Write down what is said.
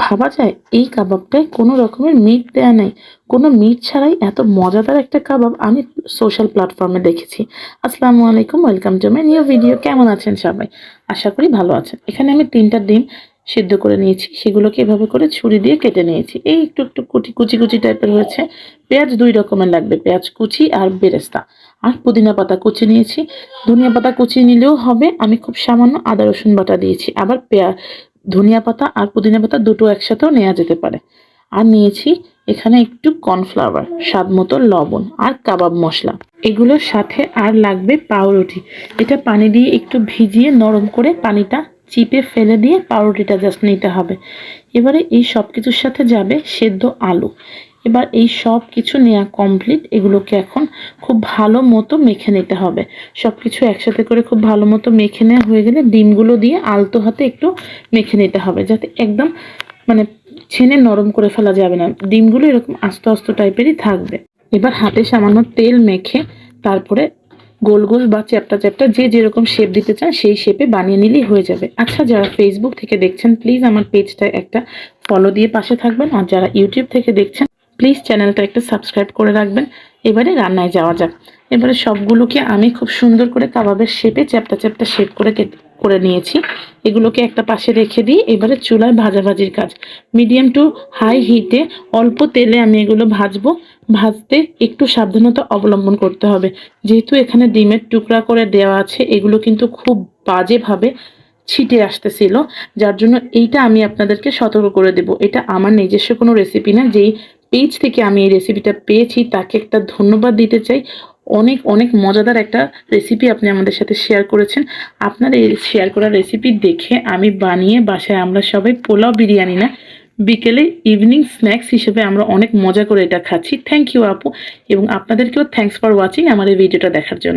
ভাবা যায় এই কাবাবটায় কোনো রকমের মিট দেয়া নেই। কোনো মিট ছাড়াই এত মজাদার একটা কাবাব আমি সোশ্যাল প্ল্যাটফর্মে দেখেছি। আসসালামু আলাইকুম, welcome to my new video. কেমন আছেন সবাই? আশা করি ভালো আছেন। এখানে আমি ৩টা ডিম সিদ্ধ করে নিয়েছি। সেগুলোকে এভাবে করে ছুরি দিয়ে কেটে নিয়েছি। এই একটু কুচি কুচি টাইপের হয়েছে। পেঁয়াজ ২ রকমের লাগবে। পেঁয়াজ কুচি আর বেরেস্তা। আর পুদিনা পাতা কুচি নিয়েছি। ধনিয়া পাতা কুচি নিলেও হবে। আমি খুব সামান্য আদা রসুন বাটা দিয়েছি। আবার ধনিয়া পাতা আর পুদিনা পাতা দুটো একসাথেও নেওয়া যেতে পারে। আর নিয়েছি এখানে একটু কর্নফ্লাওয়ার, স্বাদ মতো লবণ আর কাবাব মশলা। এগুলোর সাথে আর লাগবে পাউরুটি। এটা পানি দিয়ে একটু ভিজিয়ে নরম করে পানিটা চিপে ফেলে দিয়ে পাউরুটিটা জাস্ট নিতে হবে। এবারে এই সব কিছুর সাথে যাবে সেদ্ধ আলু। এবার এই সব কিছু নেওয়া কমপ্লিট। এগুলোকে এখন খুব ভালো মতো মেখে নিতে হবে। সব কিছু একসাথে করে খুব ভালো মতো মেখে নেওয়া হয়ে গেলে ডিমগুলো দিয়ে আলতো হাতে একটু মেখে নিতে হবে, যাতে একদম মানে ছেনে নরম করে ফেলা যাবে না। ডিমগুলো এরকম আস্ত আস্ত টাইপেরই থাকবে। এবার হাতে সামান্য তেল মেখে তারপরে গোল গোল বা চ্যাপ্টা চ্যাপ্টা যে যেরকম শেপ দিতে চান সেই শেপে বানিয়ে নিলেই হয়ে যাবে। আচ্ছা, যারা ফেসবুক থেকে দেখছেন প্লিজ আমার পেজটা একটা ফলো দিয়ে পাশে থাকবেন, আর যারা ইউটিউব থেকে দেখছেন প্লিজ চ্যানেলটা একটু সাবস্ক্রাইব করে রাখবেন। এবারে রান্নায় যাওয়া যাক। এবারে সবগুলোকে আমি খুব সুন্দর করে কাবাবের শেপে চ্যাপ্টা চ্যাপ্টা শেপ করে নিয়েছি। এগুলোকে একটা পাশে রেখে দিয়ে এবারে চুলায় ভাজাভাজির কাজ। মিডিয়াম টু হাই হিটে অল্প তেলে আমি এগুলো ভাজবো। ভাজতে একটু সাবধানতা অবলম্বন করতে হবে, যেহেতু এখানে ডিমের টুকরা করে দেওয়া আছে। এগুলো কিন্তু খুব বাজেভাবে ছিটে আসতেছিল, যার জন্য এইটা আমি আপনাদেরকে সতর্ক করে দেব। এটা আমার নিজস্ব কোনো রেসিপি না। যেই পেজ থেকে আমি এই রেসিপিটা পেয়েছি তাকে একটা ধন্যবাদ দিতে চাই। অনেক অনেক মজাদার একটা রেসিপি আপনি আমাদের সাথে শেয়ার করেছেন। আপনার এই শেয়ার করা রেসিপি দেখে আমি বানিয়ে বাসায় আমরা সবাই পোলাও বিরিয়ানি না, বিকেলে ইভিনিং স্ন্যাক্স হিসেবে আমরা অনেক মজা করে এটা খাচ্ছি। থ্যাংক ইউ আপু, এবং আপনাদেরকেও থ্যাংকস ফর ওয়াচিং আমার এই ভিডিওটা দেখার জন্য।